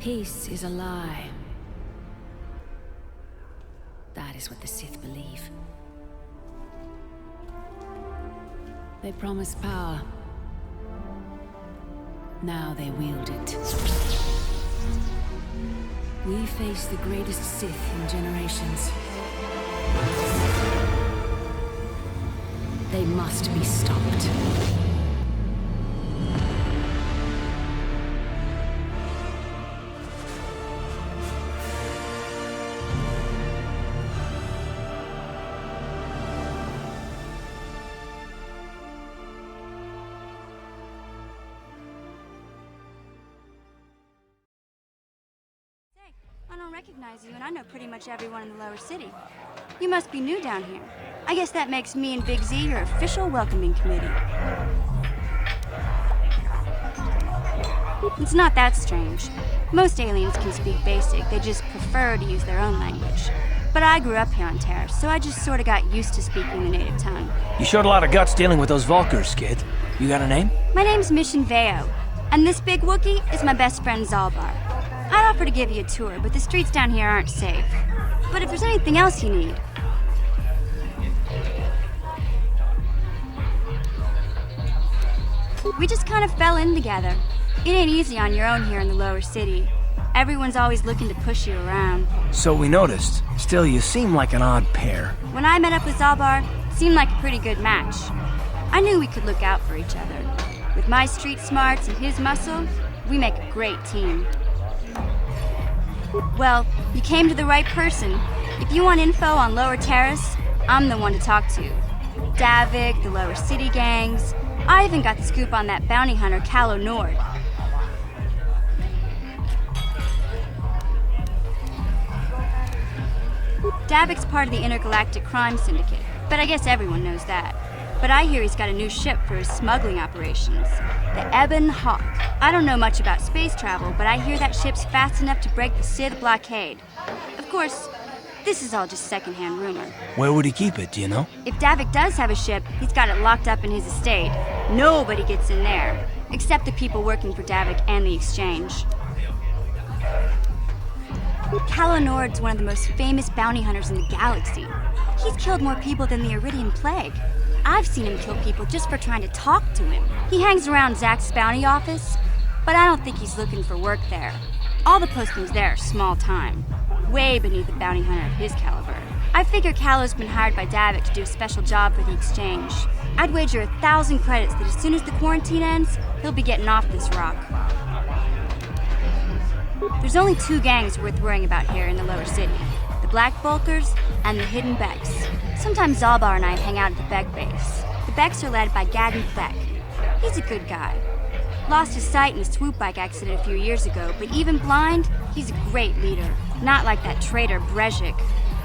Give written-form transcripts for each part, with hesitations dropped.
Peace is a lie. That is what the Sith believe. They promise power. Now they wield it. We face the greatest Sith in generations. They must be stopped. I don't recognize you, and I know pretty much everyone in the lower city. You must be new down here. I guess that makes me and Big Z your official welcoming committee. It's not that strange. Most aliens can speak basic, they just prefer to use their own language. But I grew up here on Terrace, so I just sort of got used to speaking the native tongue. You showed a lot of guts dealing with those Vulkars, kid. You got a name? My name's Mission Veo, and this big Wookiee is my best friend Zalbar. I'd offer to give you a tour, but the streets down here aren't safe. But if there's anything else you need... We just kind of fell in together. It ain't easy on your own here in the lower city. Everyone's always looking to push you around. So we noticed. Still, you seem like an odd pair. When I met up with Zalbar, it seemed like a pretty good match. I knew we could look out for each other. With my street smarts and his muscle, we make a great team. Well, you came to the right person. If you want info on Lower Terrace, I'm the one to talk to. Davik, the Lower City gangs. I even got the scoop on that bounty hunter, KotOR. Davik's part of the Intergalactic Crime Syndicate, but I guess everyone knows that. But I hear he's got a new ship for his smuggling operations, the Ebon Hawk. I don't know much about space travel, but I hear that ship's fast enough to break the Sith blockade. Of course, this is all just secondhand rumor. Where would he keep it, do you know? If Davik does have a ship, he's got it locked up in his estate. Nobody gets in there, except the people working for Davik and the Exchange. KotOR's one of the most famous bounty hunters in the galaxy. He's killed more people than the Iridian Plague. I've seen him kill people just for trying to talk to him. He hangs around Zack's bounty office, but I don't think he's looking for work there. All the postings there are small time, way beneath a bounty hunter of his caliber. I figure Calo's been hired by Davik to do a special job for the Exchange. I'd wager 1,000 credits that as soon as the quarantine ends, he'll be getting off this rock. There's only 2 gangs worth worrying about here in the lower city. The Black Vulkars and the Hidden Becks. Sometimes Zalbar and I hang out at the Beck base. The Becks are led by Gadden Beck. He's a good guy. Lost his sight in a swoop bike accident a few years ago, but even blind, he's a great leader. Not like that traitor Brezhik.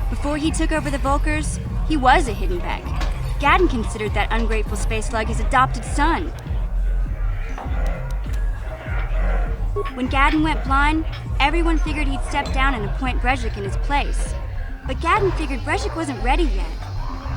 Before he took over the Vulkars, he was a Hidden Beck. Gadden considered that ungrateful space slug his adopted son. When Gadden went blind, everyone figured he'd step down and appoint Brezhik in his place. But Gadden figured Brezhik wasn't ready yet.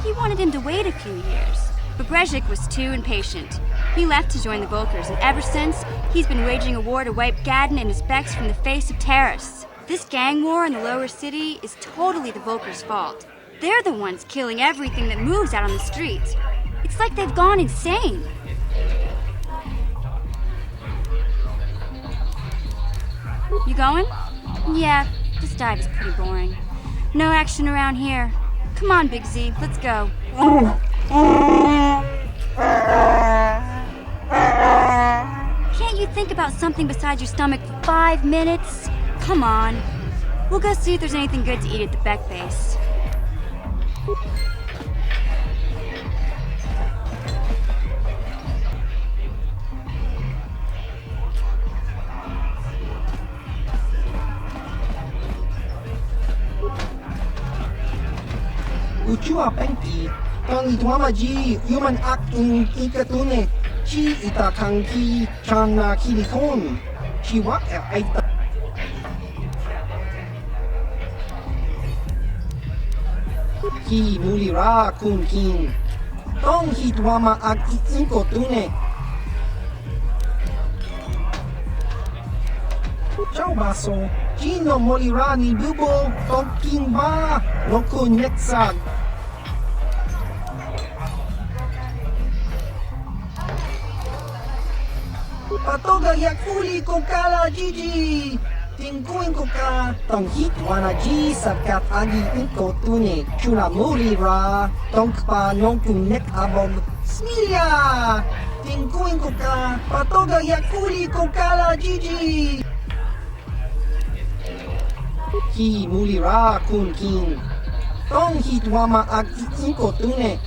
He wanted him to wait a few years. But Brezhik was too impatient. He left to join the Vulkars, and ever since, he's been waging a war to wipe Gadden and his Becks from the face of Terrace. This gang war in the lower city is totally the Vulkars' fault. They're the ones killing everything that moves out on the streets. It's like they've gone insane. You going? Yeah, this dive is pretty boring. No action around here. Come on, Big Z, let's go. Can't you think about something besides your stomach for 5 minutes? Come on. We'll go see if there's anything good to eat at the Beck base. Uchua pengki, kang ituamaji, human acting ikatune, chi itakangki, chang na kilikon, chi wak aita. Ki mulira kun kin, tong hituama ag ikotune. Ciao baso, Gino Molirani Bubo, Tonking Ba, Roku Nexag. Patoga yakuli ko kala Gigi. Tingkuin ko ka, tong hitwana G sapkat agi inko tune. Chula Molira, tong pa nong kunek abog. Smilia! Tingkuin ko ka, patoga yakuli ko kala Gigi. Hi mulira kun king. Tong hitwama ag inko tune.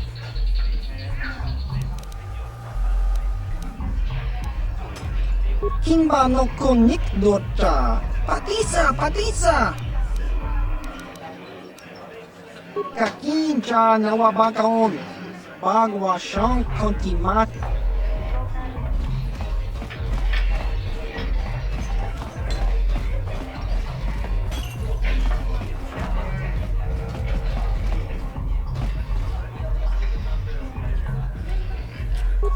Kimba no kunik dota. Patisa! Kakincha nawabakaon. Bagwa siyang kontimat.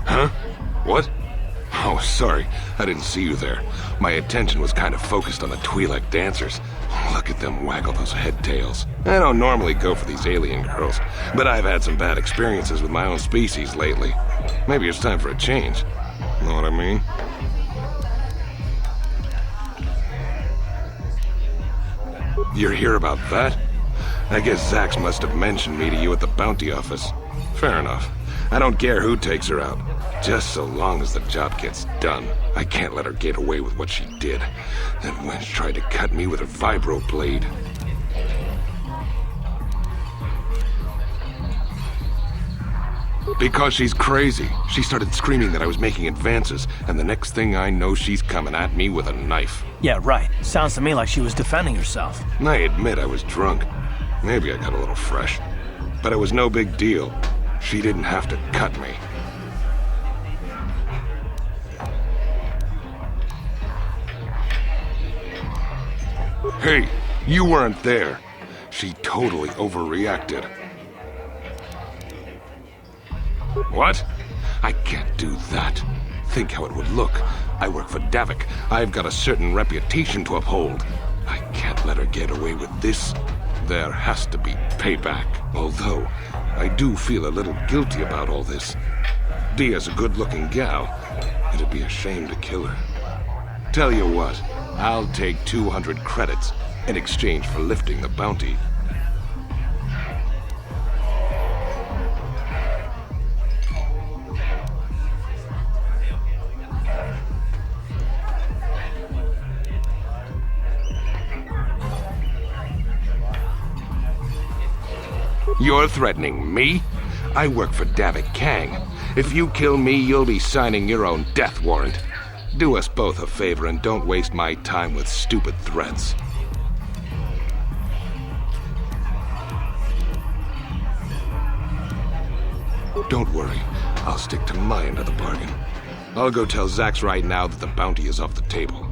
Huh? What? Oh, sorry. I didn't see you there. My attention was kind of focused on the Twi'lek dancers. Look at them waggle those head tails. I don't normally go for these alien girls, but I've had some bad experiences with my own species lately. Maybe it's time for a change. Know what I mean? You're here about that? I guess Zax must have mentioned me to you at the bounty office. Fair enough. I don't care who takes her out. Just so long as the job gets done. I can't let her get away with what she did. That wench tried to cut me with her vibro blade. Because she's crazy. She started screaming that I was making advances, and the next thing I know, she's coming at me with a knife. Yeah, right. Sounds to me like she was defending herself. I admit I was drunk. Maybe I got a little fresh. But it was no big deal. She didn't have to cut me. Hey, you weren't there. She totally overreacted. What? I can't do that. Think how it would look. I work for Davik. I've got a certain reputation to uphold. I can't let her get away with this. There has to be payback. Although, I do feel a little guilty about all this. Dia's a good-looking gal. It'd be a shame to kill her. Tell you what, I'll take 200 credits in exchange for lifting the bounty. You're threatening me? I work for Davik Kang. If you kill me, you'll be signing your own death warrant. Do us both a favor and don't waste my time with stupid threats. Don't worry. I'll stick to my end of the bargain. I'll go tell Zax right now that the bounty is off the table.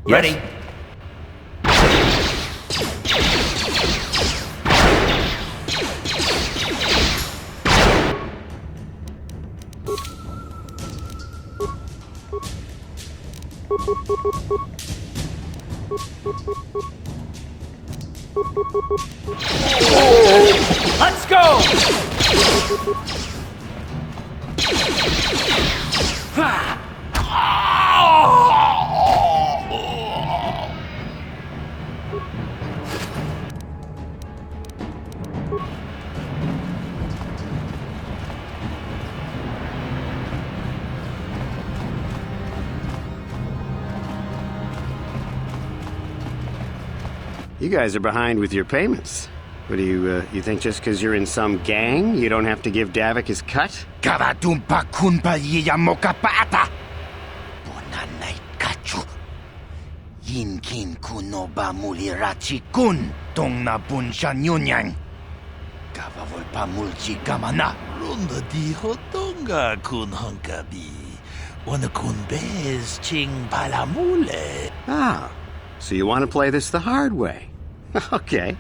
Ready? Let's go! You guys are behind with your payments. What do you think just because you're in some gang, you don't have to give Davik his cut? Karatumpa kunpa yiyamokapaata! Bonanay kachu. Yinkin kunoba mulirachi kun tong na bunshan yunyang. Kavavol pamulchi kamana. Runda di hotonga kun honkabi. Wana kun bez ching palamule. Ah, so you want to play this the hard way. Okay.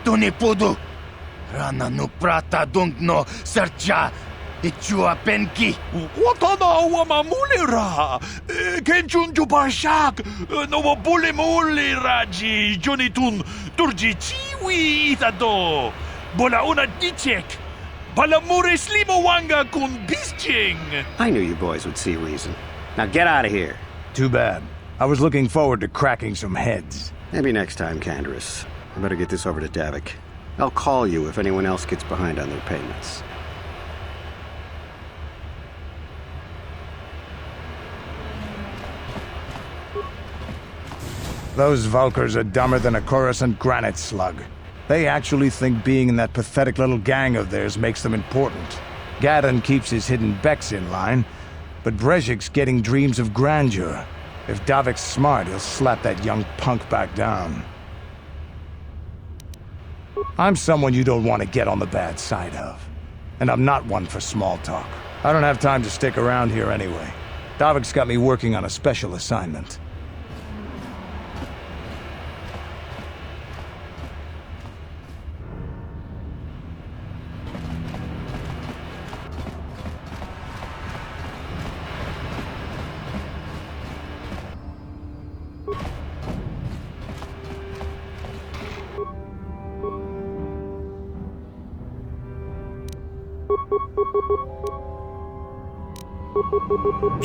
Tunipudu. Rana no prata dungno sercha. Ichua penki. Watana wamamulira. Kenchunju barshak. No bulimuli raji. Jonitun turji chiwi itado. Bola una dichek. Balamure slimawanga kun bisching. I knew you boys would see reason. Now get out of here. Too bad. I was looking forward to cracking some heads. Maybe next time, Canderous. I better get this over to Davik. I'll call you if anyone else gets behind on their payments. Those Vulkars are dumber than a Coruscant granite slug. They actually think being in that pathetic little gang of theirs makes them important. Gadon keeps his hidden Becks in line, but Brezhik's getting dreams of grandeur. If Davik's smart, he'll slap that young punk back down. I'm someone you don't want to get on the bad side of. And I'm not one for small talk. I don't have time to stick around here anyway. Davik's got me working on a special assignment.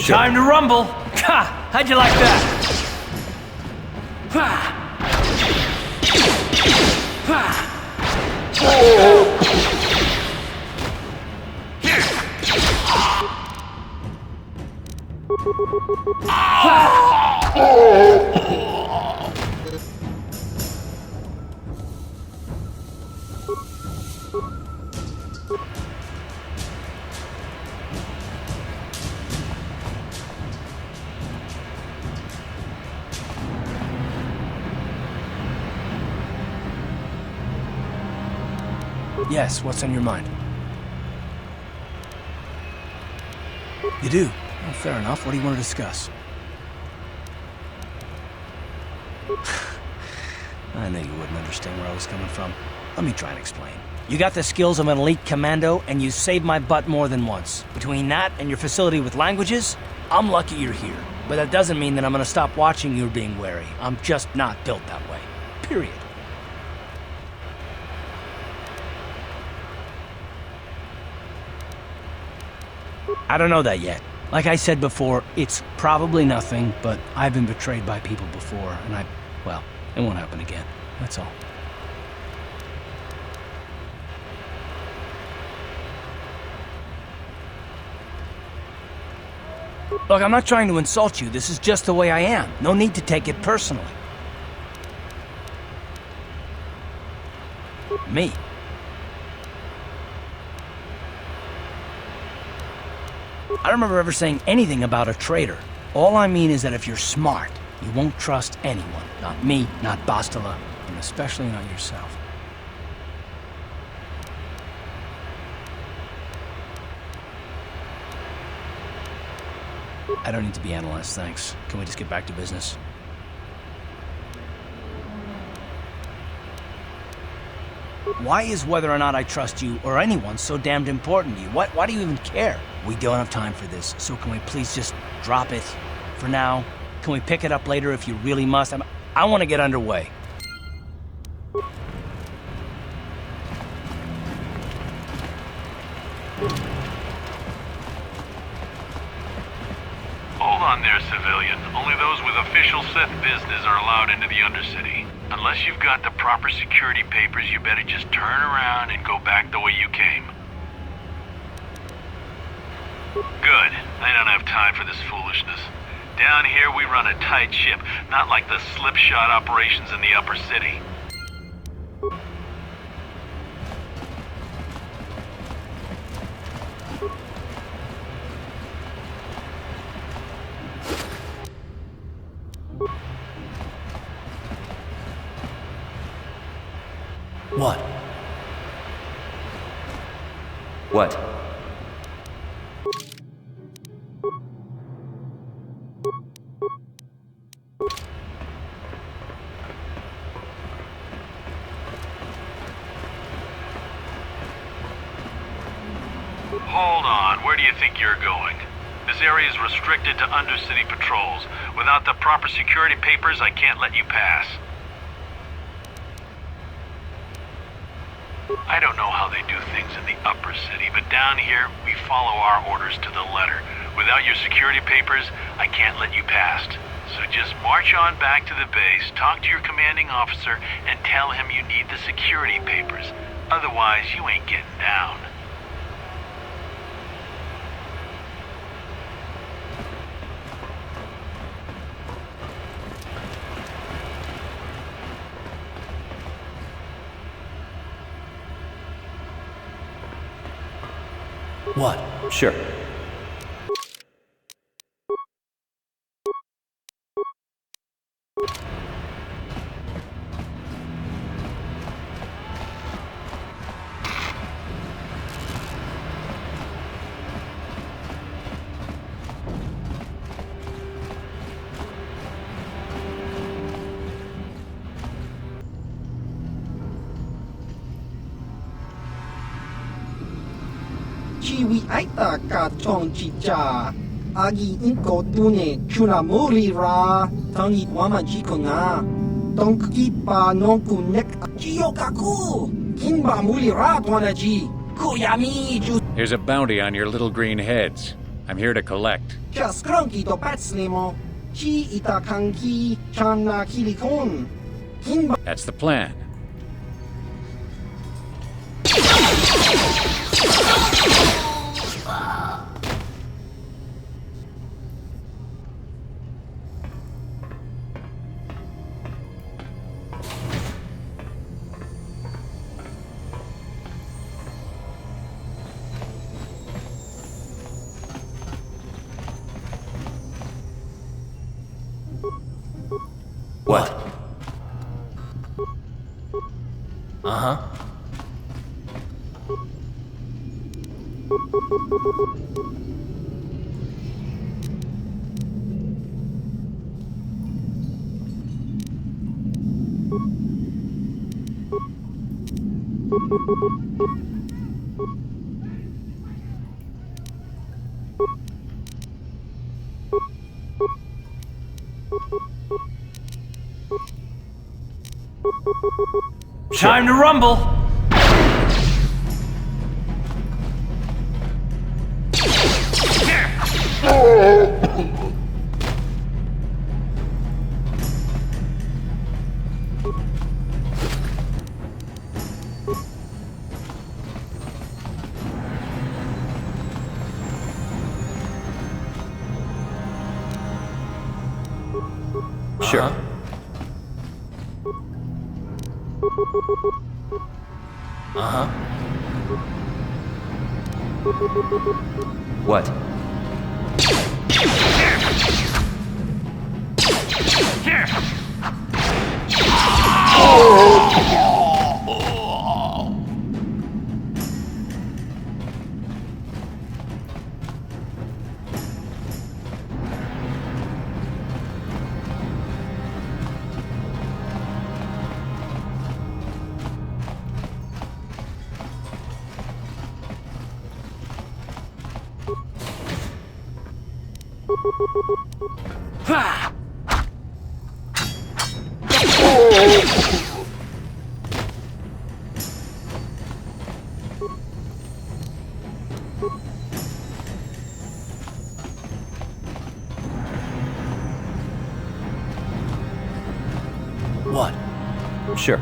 Time to rumble! Ha! How'd you like that? Ha! Yes, what's on your mind? You do? Well, fair enough. What do you want to discuss? I knew you wouldn't understand where I was coming from. Let me try and explain. You got the skills of an elite commando, and you saved my butt more than once. Between that and your facility with languages, I'm lucky you're here. But that doesn't mean that I'm gonna stop watching you being wary. I'm just not built that way. Period. I don't know that yet. Like I said before, it's probably nothing, but I've been betrayed by people before, and well, it won't happen again. That's all. Look, I'm not trying to insult you. This is just the way I am. No need to take it personally. Me. I don't remember ever saying anything about a traitor. All I mean is that if you're smart, you won't trust anyone. Not me, not Bastila, and especially not yourself. I don't need to be analyzed, thanks. Can we just get back to business? Why is whether or not I trust you or anyone so damned important to you? Why do you even care? We don't have time for this, so can we please just drop it for now? Can we pick it up later if you really must? I want to get underway. Hold on there, civilian. Only those with official Sith business are allowed into the Undercity. Unless you've got the proper security papers, you better just turn around and go back the way you came. Good. I don't have time for this foolishness. Down here, we run a tight ship, not like the slipshod operations in the upper city. What? What? Hold on, where do you think you're going? This area is restricted to undercity patrols. Without the proper security papers, I can't let you pass. I don't know how they do things in the upper city, but down here, we follow our orders to the letter. Without your security papers, I can't let you past. So just march on back to the base, talk to your commanding officer, and tell him you need the security papers. Otherwise, you ain't getting down. What? Sure. Chiwi aita ka chong chicha. Agi inko tune chuna muri ra. Tangi wama jiko na. Donk ipa nonku nek jiyo kaku. Kinba muri ra tuana ji. Kuyami ju. There's a bounty on your little green heads. I'm here to collect. Just cranky to patslimo. Chi ita kanki chana kilikon. Kinba. That's the plan. What? Uh-huh. Time to rumble! Sure. Uh-huh. What? Ha! What? Sure.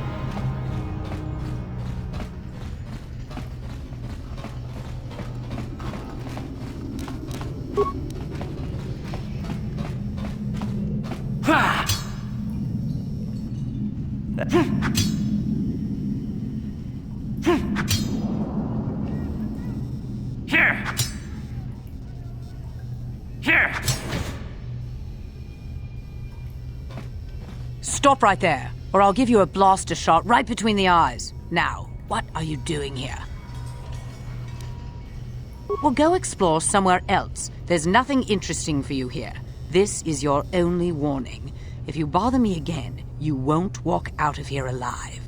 Stop right there, or I'll give you a blaster shot right between the eyes. Now, what are you doing here? Well, go explore somewhere else. There's nothing interesting for you here. This is your only warning. If you bother me again, you won't walk out of here alive.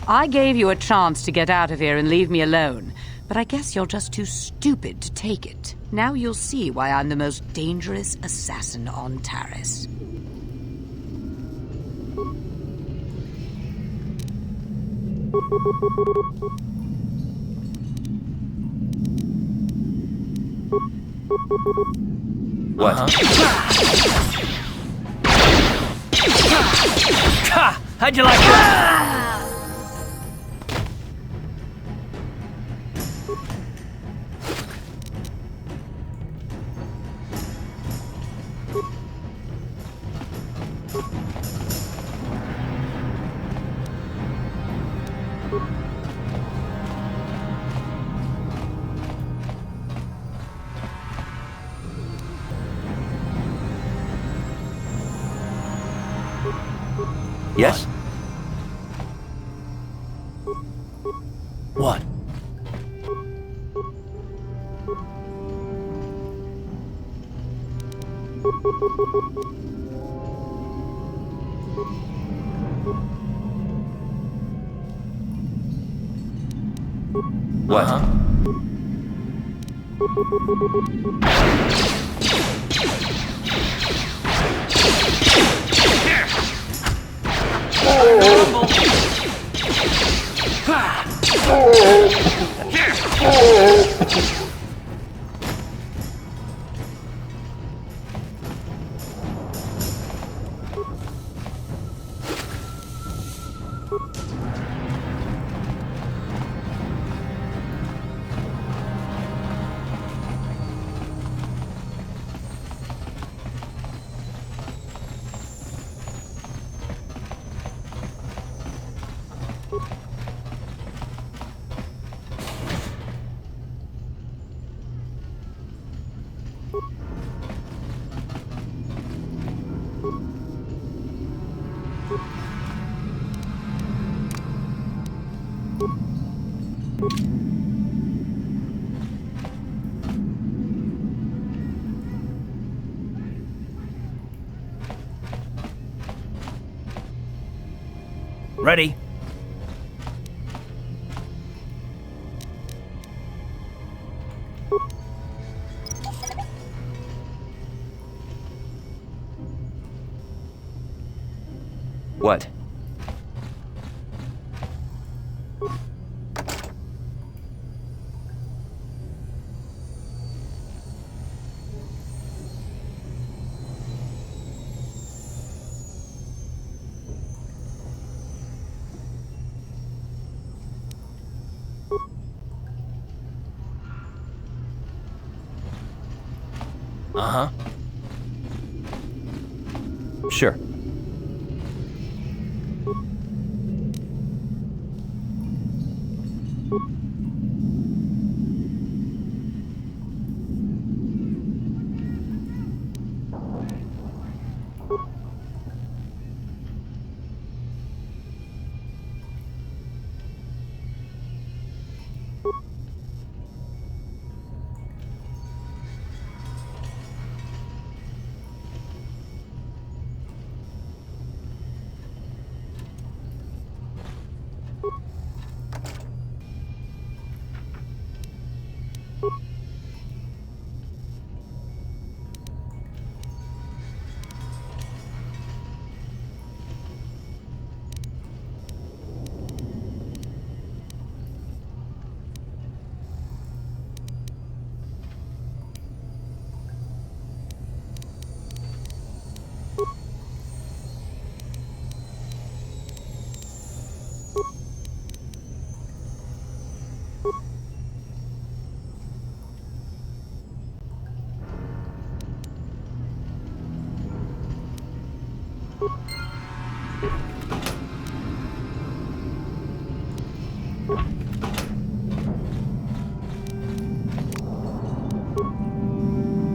I gave you a chance to get out of here and leave me alone, but I guess you're just too stupid to take it. Now you'll see why I'm the most dangerous assassin on Taris. What? Ha! How'd you like that? Yes? What? What? Ready? What? Uh-huh. Sure.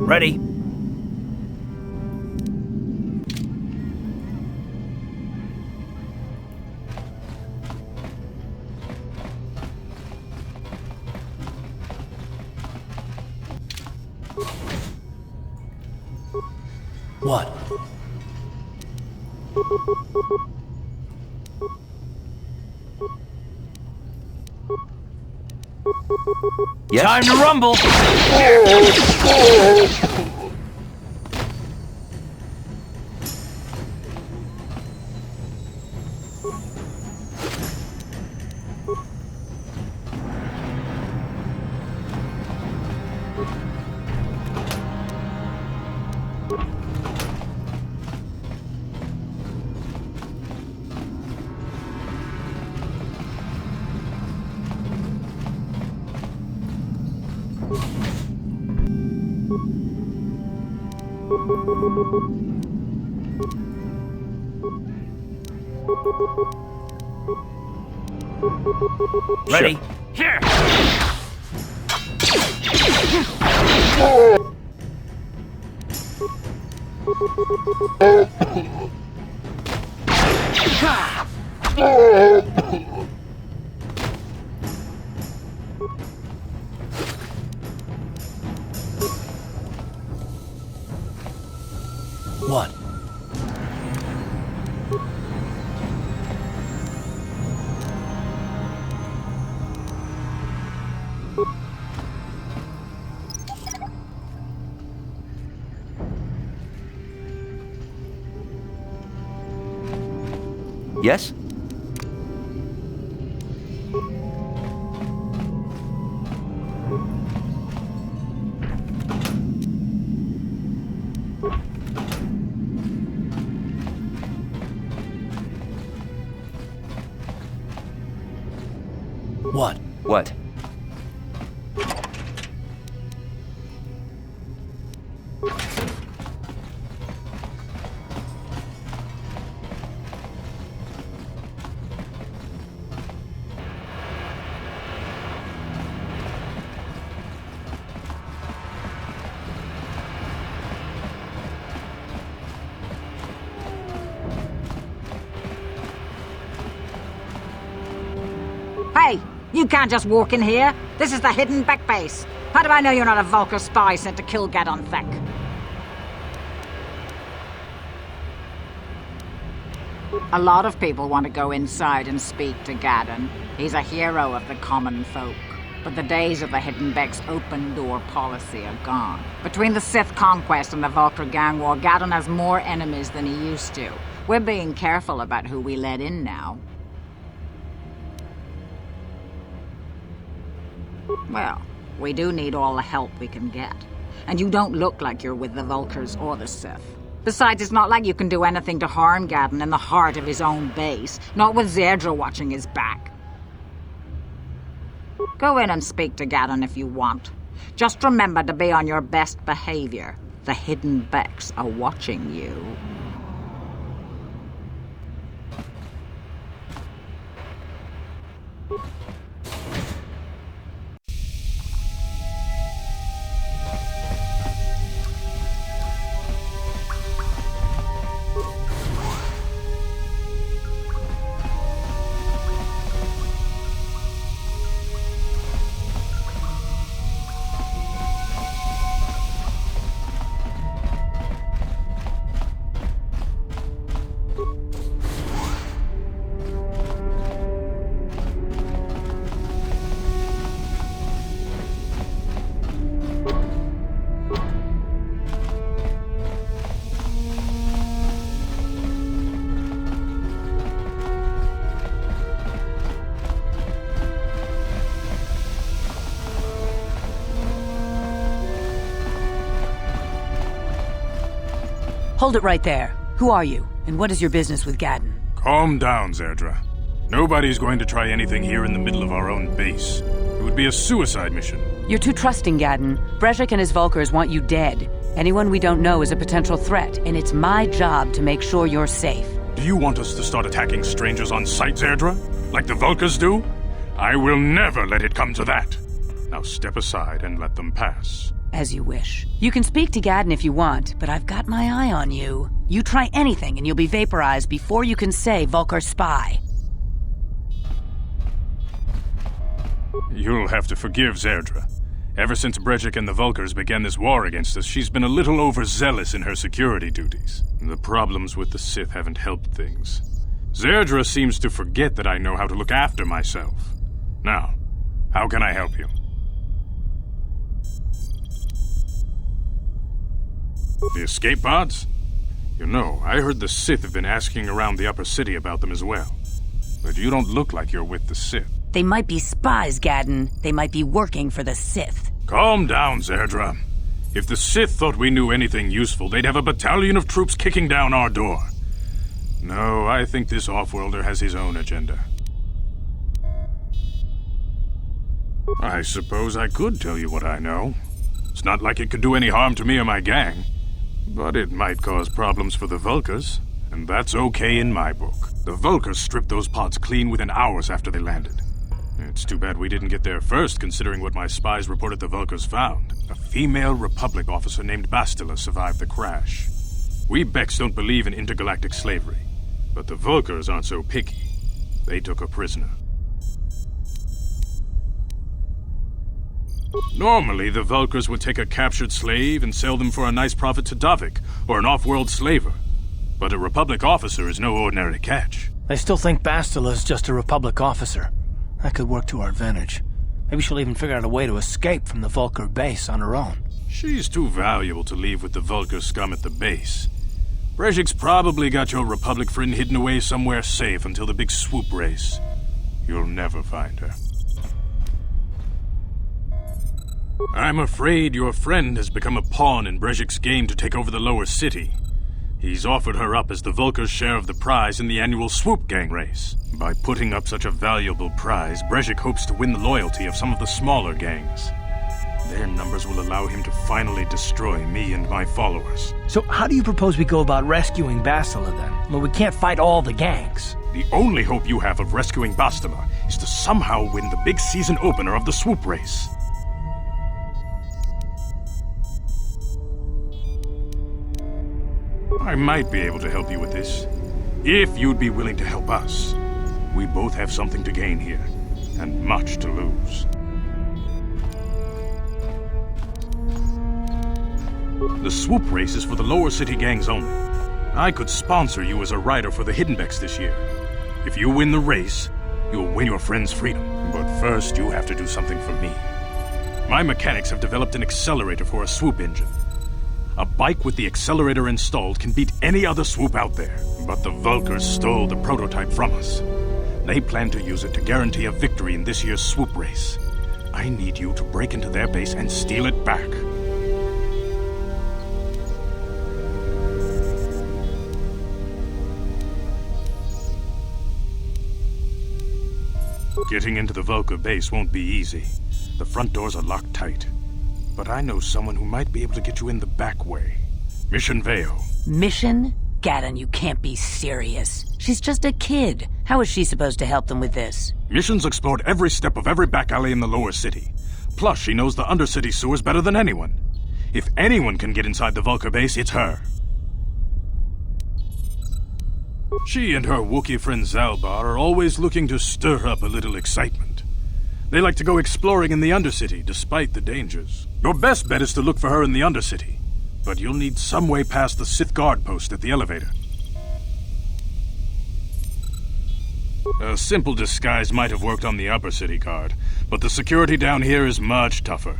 Ready? What? Yes? Time to rumble! Ready? Here! What? Yes? What? What? Hey, you can't just walk in here. This is the hidden back base. How do I know you're not a Vulkar spy sent to kill Gadon Thek? A lot of people want to go inside and speak to Gadon. He's a hero of the common folk. But the days of the Hidden Beck's open-door policy are gone. Between the Sith conquest and the Vulkar gang war, Gadon has more enemies than he used to. We're being careful about who we let in now. Well, we do need all the help we can get. And you don't look like you're with the Vulkars or the Sith. Besides, it's not like you can do anything to harm Gadon in the heart of his own base, not with Zedra watching his back. Go in and speak to Gadon if you want. Just remember to be on your best behavior. The Hidden Becks are watching you. Hold it right there. Who are you, and what is your business with Gadon? Calm down, Zerdra. Nobody's going to try anything here in the middle of our own base. It would be a suicide mission. You're too trusting, Gadon. Brezhik and his Vulkars want you dead. Anyone we don't know is a potential threat, and it's my job to make sure you're safe. Do you want us to start attacking strangers on sight, Zerdra? Like the Vulkars do? I will never let it come to that. Now step aside and let them pass. As you wish. You can speak to Gadden if you want, but I've got my eye on you. You try anything and you'll be vaporized before you can say Vulcar spy. You'll have to forgive Zerdra. Ever since Brejik and the Vulkars began this war against us, she's been a little overzealous in her security duties. The problems with the Sith haven't helped things. Zerdra seems to forget that I know how to look after myself. Now, how can I help you? The escape pods? You know, I heard the Sith have been asking around the upper city about them as well. But you don't look like you're with the Sith. They might be spies, Gadden. They might be working for the Sith. Calm down, Zerdra. If the Sith thought we knew anything useful, they'd have a battalion of troops kicking down our door. No, I think this off-worlder has his own agenda. I suppose I could tell you what I know. It's not like it could do any harm to me or my gang. But it might cause problems for the Vulkars, and that's okay in my book. The Vulkars stripped those pods clean within hours after they landed. It's too bad we didn't get there first, considering what my spies reported the Vulkars found. A female Republic officer named Bastila survived the crash. We Becks don't believe in intergalactic slavery, but the Vulkars aren't so picky. They took her prisoner. Normally, the Vulkars would take a captured slave and sell them for a nice profit to Davik, or an off-world slaver. But a Republic officer is no ordinary catch. They still think Bastila's just a Republic officer. That could work to our advantage. Maybe she'll even figure out a way to escape from the Vulkar base on her own. She's too valuable to leave with the Vulkar scum at the base. Brejik's probably got your Republic friend hidden away somewhere safe until the big swoop race. You'll never find her. I'm afraid your friend has become a pawn in Brejik's game to take over the lower city. He's offered her up as the Vulkar's share of the prize in the annual Swoop Gang race. By putting up such a valuable prize, Brejik hopes to win the loyalty of some of the smaller gangs. Their numbers will allow him to finally destroy me and my followers. So how do you propose we go about rescuing Bastila then? Well, we can't fight all the gangs. The only hope you have of rescuing Bastila is to somehow win the big season opener of the Swoop race. I might be able to help you with this, if you'd be willing to help us. We both have something to gain here, and much to lose. The swoop race is for the lower city gangs only. I could sponsor you as a rider for the Hidden Becks this year. If you win the race, you'll win your friend's freedom. But first, you have to do something for me. My mechanics have developed an accelerator for a swoop engine. A bike with the accelerator installed can beat any other swoop out there. But the Vulkars stole the prototype from us. They plan to use it to guarantee a victory in this year's swoop race. I need you to break into their base and steal it back. Getting into the Vulkar base won't be easy. The front doors are locked tight. But I know someone who might be able to get you in the back way. Mission Veo. Mission? Gadden, you can't be serious. She's just a kid. How is she supposed to help them with this? Mission's explored every step of every back alley in the lower city. Plus, she knows the undercity sewers better than anyone. If anyone can get inside the Vulkar base, it's her. She and her Wookiee friend Zalbar are always looking to stir up a little excitement. They like to go exploring in the Undercity, despite the dangers. Your best bet is to look for her in the Undercity, but you'll need some way past the Sith guard post at the elevator. A simple disguise might have worked on the Upper City guard, but the security down here is much tougher.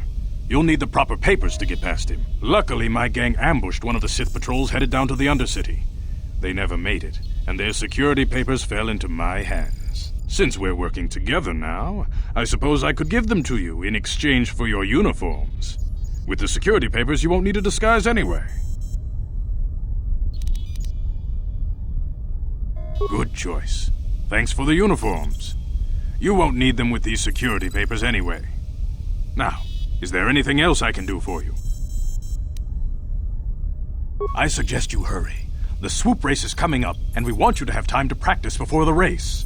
You'll need the proper papers to get past him. Luckily, my gang ambushed one of the Sith patrols headed down to the Undercity. They never made it, and their security papers fell into my hands. Since we're working together now, I suppose I could give them to you in exchange for your uniforms. With the security papers, you won't need a disguise anyway. Good choice. Thanks for the uniforms. You won't need them with these security papers anyway. Now, is there anything else I can do for you? I suggest you hurry. The swoop race is coming up, and we want you to have time to practice before the race.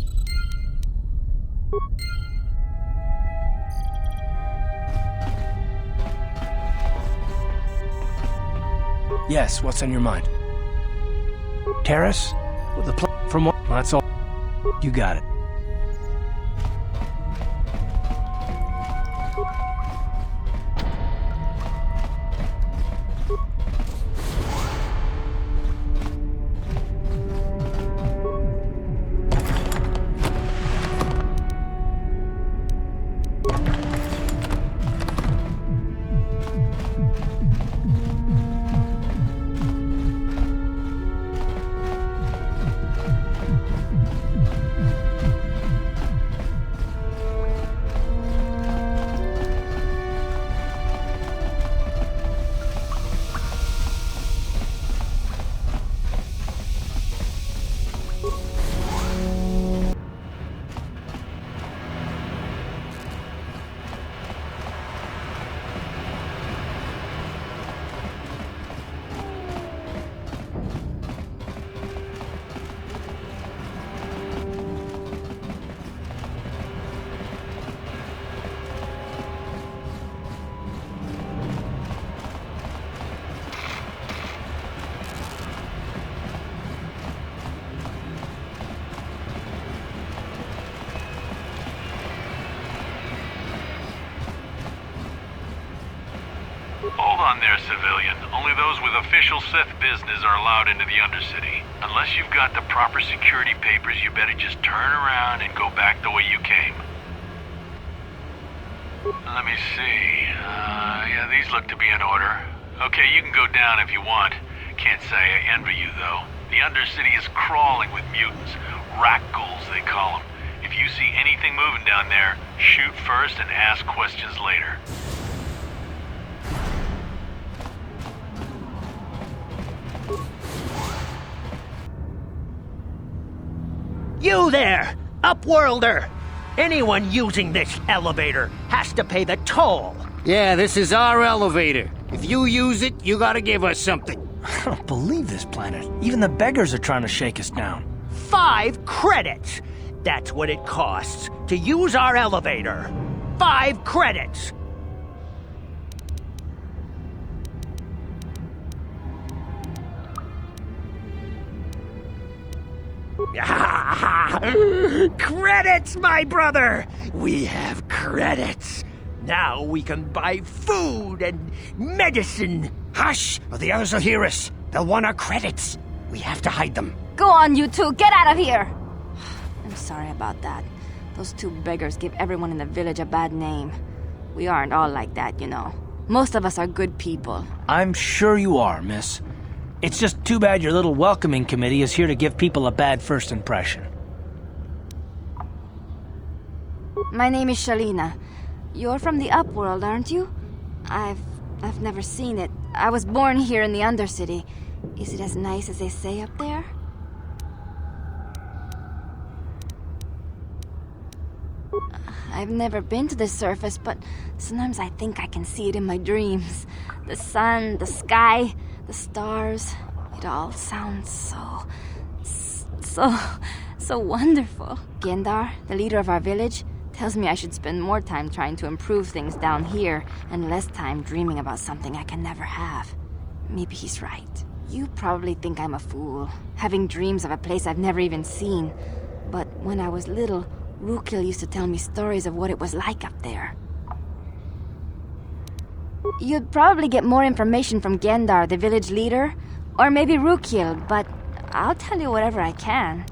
Yes, what's on your mind? Terrace? With the from what? That's all. You got it. Hold on there, civilian. Only those with official Sith business are allowed into the Undercity. Unless you've got the proper security papers, you better just turn around and go back the way you came. Let me see. Yeah, these look to be in order. Okay, you can go down if you want. Can't say I envy you, though. The Undercity is crawling with mutants. Rat ghouls, they call them. If you see anything moving down there, shoot first and ask questions later. You there, Upworlder! Anyone using this elevator has to pay the toll. Yeah, this is our elevator. If you use it, you gotta give us something. I don't believe this planet. Even the beggars are trying to shake us down. 5 credits! That's what it costs to use our elevator. 5 credits! Credits, my brother! We have credits. Now we can buy food and medicine. Hush, or the others will hear us. They'll want our credits. We have to hide them. Go on, you two. Get out of here! I'm sorry about that. Those 2 beggars give everyone in the village a bad name. We aren't all like that, you know. Most of us are good people. I'm sure you are, miss. It's just too bad your little welcoming committee is here to give people a bad first impression. My name is Shalina. You're from the Upworld, aren't you? I've never seen it. I was born here in the Undercity. Is it as nice as they say up there? I've never been to the surface, but sometimes I think I can see it in my dreams. The sun, the sky, the stars. It all sounds so wonderful. Gendar, the leader of our village, tells me I should spend more time trying to improve things down here and less time dreaming about something I can never have. Maybe he's right. You probably think I'm a fool, having dreams of a place I've never even seen. But when I was little, Rukil used to tell me stories of what it was like up there. You'd probably get more information from Gendar, the village leader, or maybe Rukil, but I'll tell you whatever I can.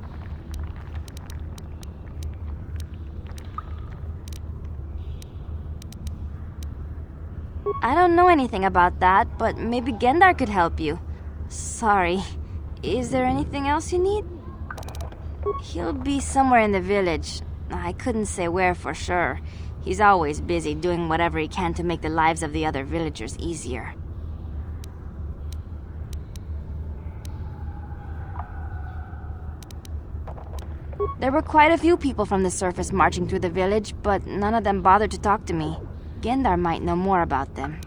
I don't know anything about that, but maybe Gendar could help you. Sorry. Is there anything else you need? He'll be somewhere in the village. I couldn't say where for sure. He's always busy doing whatever he can to make the lives of the other villagers easier. There were quite a few people from the surface marching through the village, but none of them bothered to talk to me. Gendar might know more about them.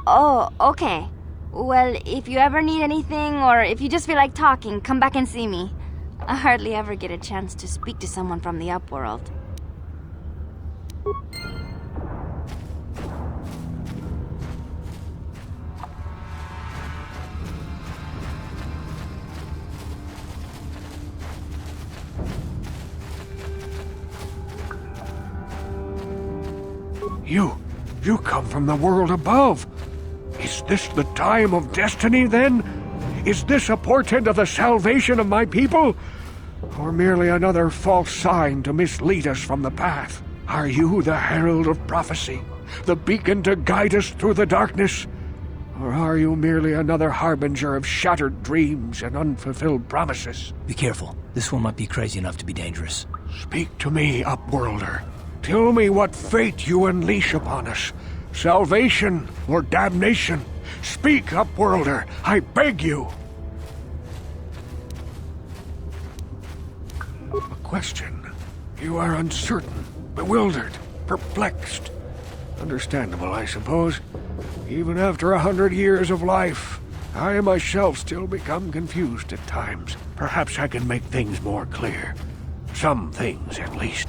Oh, okay. Well, if you ever need anything, or if you just feel like talking, come back and see me. I hardly ever get a chance to speak to someone from the Upworld. You come from the world above. Is this the time of destiny, then? Is this a portent of the salvation of my people? Or merely another false sign to mislead us from the path? Are you the herald of prophecy, the beacon to guide us through the darkness? Or are you merely another harbinger of shattered dreams and unfulfilled promises? Be careful. This one might be crazy enough to be dangerous. Speak to me, Upworlder. Tell me what fate you unleash upon us. Salvation or damnation? Speak, Upworlder, I beg you. A question. You are uncertain, bewildered, perplexed. Understandable, I suppose. Even after 100 years of life, I myself still become confused at times. Perhaps I can make things more clear. Some things, at least.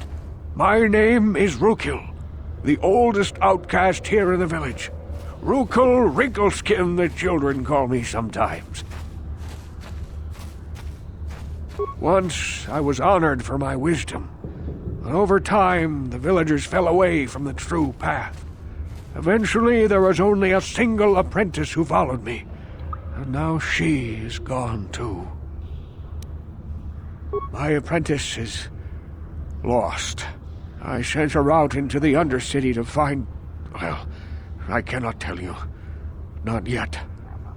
My name is Rukil, the oldest outcast here in the village. Rukil Wrinkleskin, the children call me sometimes. Once I was honored for my wisdom, but over time the villagers fell away from the true path. Eventually there was only a single apprentice who followed me, and now she is gone too. My apprentice is lost. I sent her out into the Undercity to find... well, I cannot tell you. Not yet.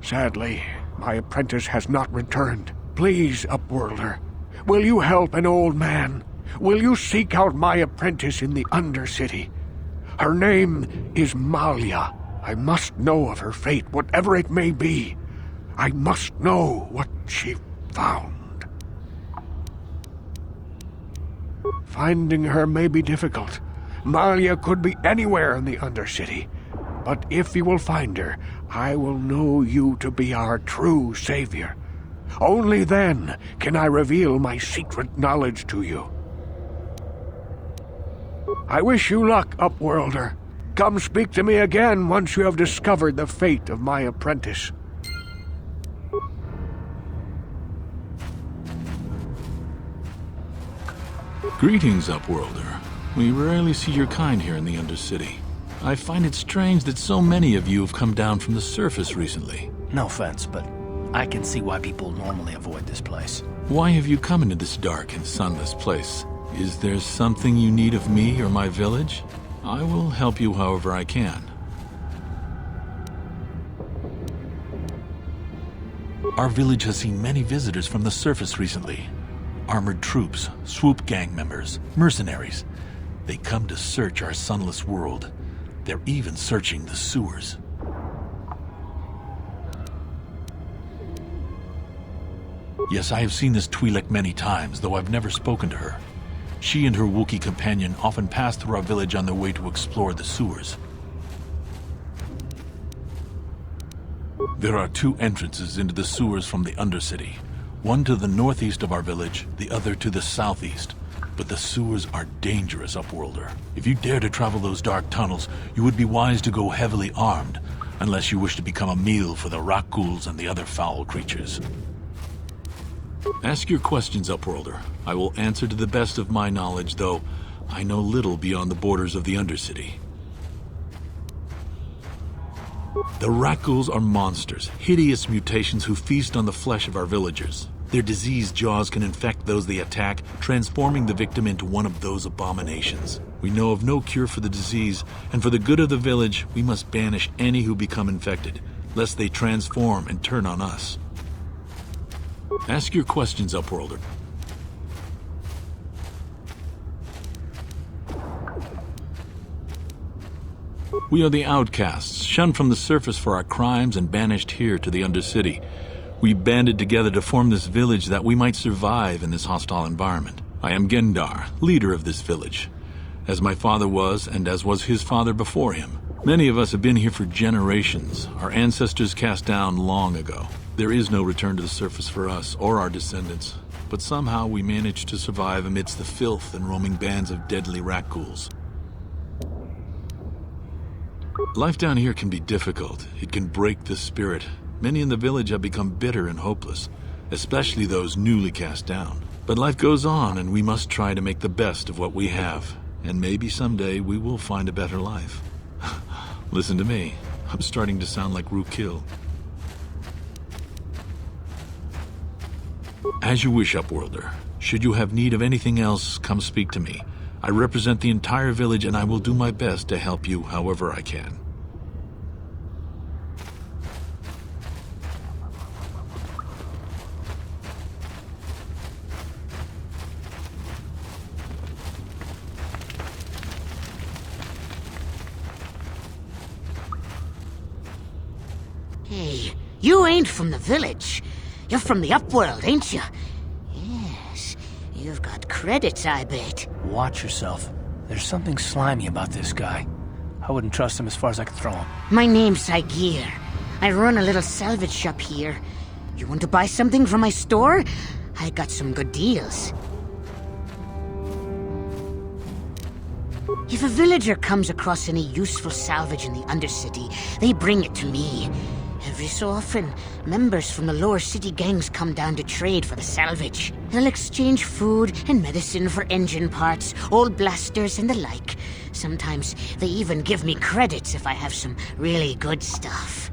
Sadly, my apprentice has not returned. Please, Upworlder, will you help an old man? Will you seek out my apprentice in the Undercity? Her name is Malia. I must know of her fate, whatever it may be. I must know what she found. Finding her may be difficult. Malia could be anywhere in the Undercity. But if you will find her, I will know you to be our true savior. Only then can I reveal my secret knowledge to you. I wish you luck, Upworlder. Come speak to me again once you have discovered the fate of my apprentice. Greetings, Upworlder. We rarely see your kind here in the Undercity. I find it strange that so many of you have come down from the surface recently. No offense, but I can see why people normally avoid this place. Why have you come into this dark and sunless place? Is there something you need of me or my village? I will help you however I can. Our village has seen many visitors from the surface recently. Armored troops, swoop gang members, mercenaries. They come to search our sunless world. They're even searching the sewers. Yes, I have seen this Twi'lek many times, though I've never spoken to her. She and her Wookiee companion often pass through our village on their way to explore the sewers. There are two entrances into the sewers from the Undercity. One to the northeast of our village, the other to the southeast. But the sewers are dangerous, Upworlder. If you dare to travel those dark tunnels, you would be wise to go heavily armed, unless you wish to become a meal for the Rakghouls and the other foul creatures. Ask your questions, Upworlder. I will answer to the best of my knowledge, though I know little beyond the borders of the Undercity. The Rakghouls are monsters, hideous mutations who feast on the flesh of our villagers. Their diseased jaws can infect those they attack, transforming the victim into one of those abominations. We know of no cure for the disease, and for the good of the village, we must banish any who become infected, lest they transform and turn on us. Ask your questions, Upworlder. We are the outcasts, shunned from the surface for our crimes and banished here to the Undercity. We banded together to form this village that we might survive in this hostile environment. I am Gendar, leader of this village, as my father was and as was his father before him. Many of us have been here for generations, our ancestors cast down long ago. There is no return to the surface for us or our descendants, but somehow we managed to survive amidst the filth and roaming bands of deadly Rakghouls. Life down here can be difficult. It can break the spirit. Many in the village have become bitter and hopeless, especially those newly cast down. But life goes on, and we must try to make the best of what we have. And maybe someday we will find a better life. Listen to me. I'm starting to sound like Rookil. As you wish, Upworlder. Should you have need of anything else, come speak to me. I represent the entire village and I will do my best to help you however I can. Hey, you ain't from the village. You're from the Upworld, ain't you? Yes, you've got credits, I bet. Watch yourself. There's something slimy about this guy. I wouldn't trust him as far as I could throw him. My name's Saigir. I run a little salvage shop here. You want to buy something from my store? I got some good deals. If a villager comes across any useful salvage in the Undercity, they bring it to me. Every so often, members from the lower city gangs come down to trade for the salvage. They'll exchange food and medicine for engine parts, old blasters and the like. Sometimes they even give me credits if I have some really good stuff.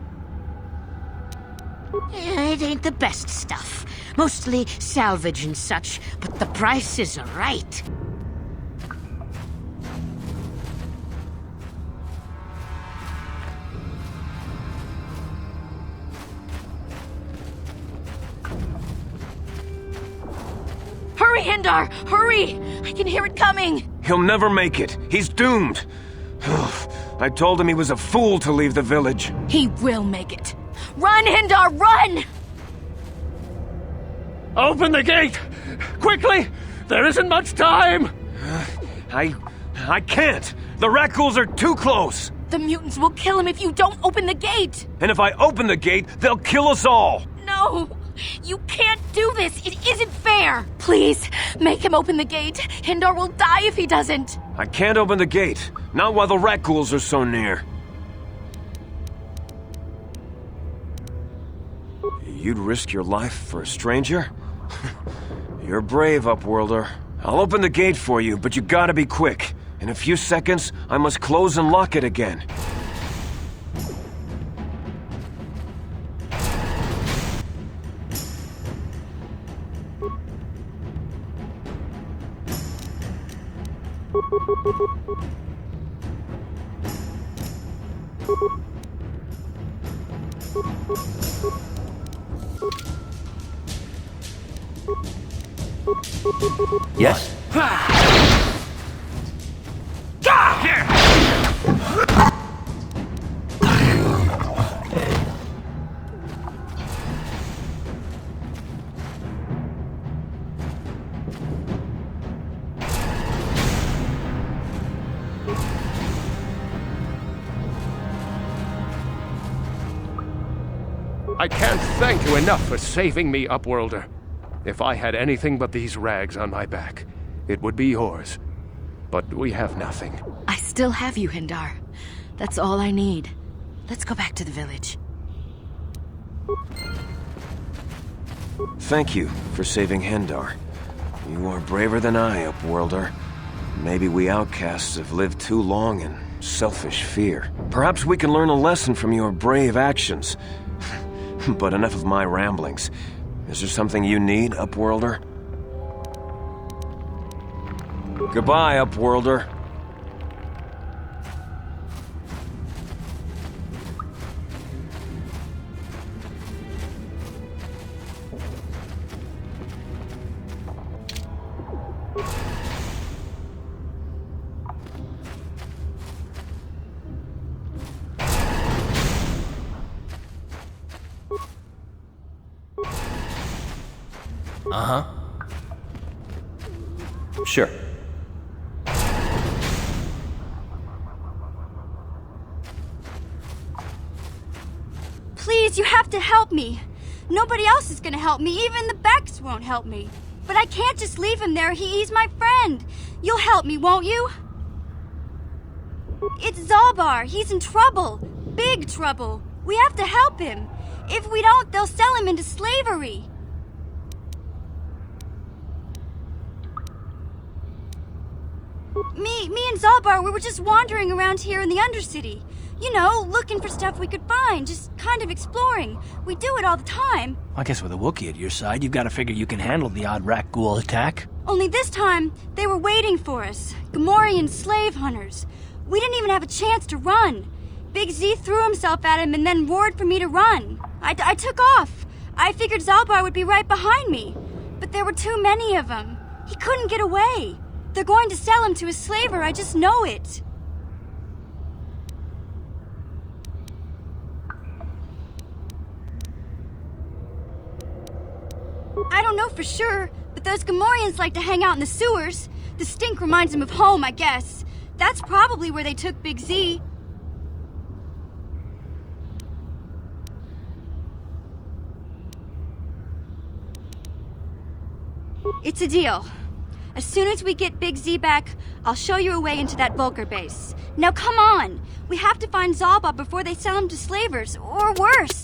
It ain't the best stuff. Mostly salvage and such, but the prices are right. Hurry, Hindar! Hurry! I can hear it coming! He'll never make it. He's doomed. I told him he was a fool to leave the village. He will make it. Run, Hindar, run! Open the gate! Quickly! There isn't much time! I can't. The rat ghouls are too close. The mutants will kill him if you don't open the gate! And if I open the gate, they'll kill us all. No! You can't do this! It isn't fair! Please, make him open the gate. Hindar will die if he doesn't. I can't open the gate. Not while the rat ghouls are so near. You'd risk your life for a stranger? You're brave, Upworlder. I'll open the gate for you, but you gotta be quick. In a few seconds, I must close and lock it again. Yes? I can't thank you enough for saving me, Upworlder. If I had anything but these rags on my back, it would be yours. But we have nothing. I still have you, Hindar. That's all I need. Let's go back to the village. Thank you for saving Hindar. You are braver than I, Upworlder. Maybe we outcasts have lived too long in selfish fear. Perhaps we can learn a lesson from your brave actions. But enough of my ramblings. Is there something you need, Upworlder? Goodbye, Upworlder. Uh-huh. Sure. Please, you have to help me. Nobody else is gonna help me. Even the Becks won't help me. But I can't just leave him there. He's my friend. You'll help me, won't you? It's Zalbar. He's in trouble. Big trouble. We have to help him. If we don't, they'll sell him into slavery. Me and Zalbar, we were just wandering around here in the Undercity. You know, looking for stuff we could find, just kind of exploring. We do it all the time. I guess with a Wookiee at your side, you've got to figure you can handle the odd rat ghoul attack. Only this time, they were waiting for us. Gamorrean slave hunters. We didn't even have a chance to run. Big Z threw himself at him and then roared for me to run. I took off. I figured Zalbar would be right behind me. But there were too many of them. He couldn't get away. They're going to sell him to a slaver, I just know it. I don't know for sure, but those Gamorreans like to hang out in the sewers. The stink reminds them of home, I guess. That's probably where they took Big Z. It's a deal. As soon as we get Big Z back, I'll show you a way into that Vulcar base. Now come on! We have to find Zalba before they sell him to slavers, or worse.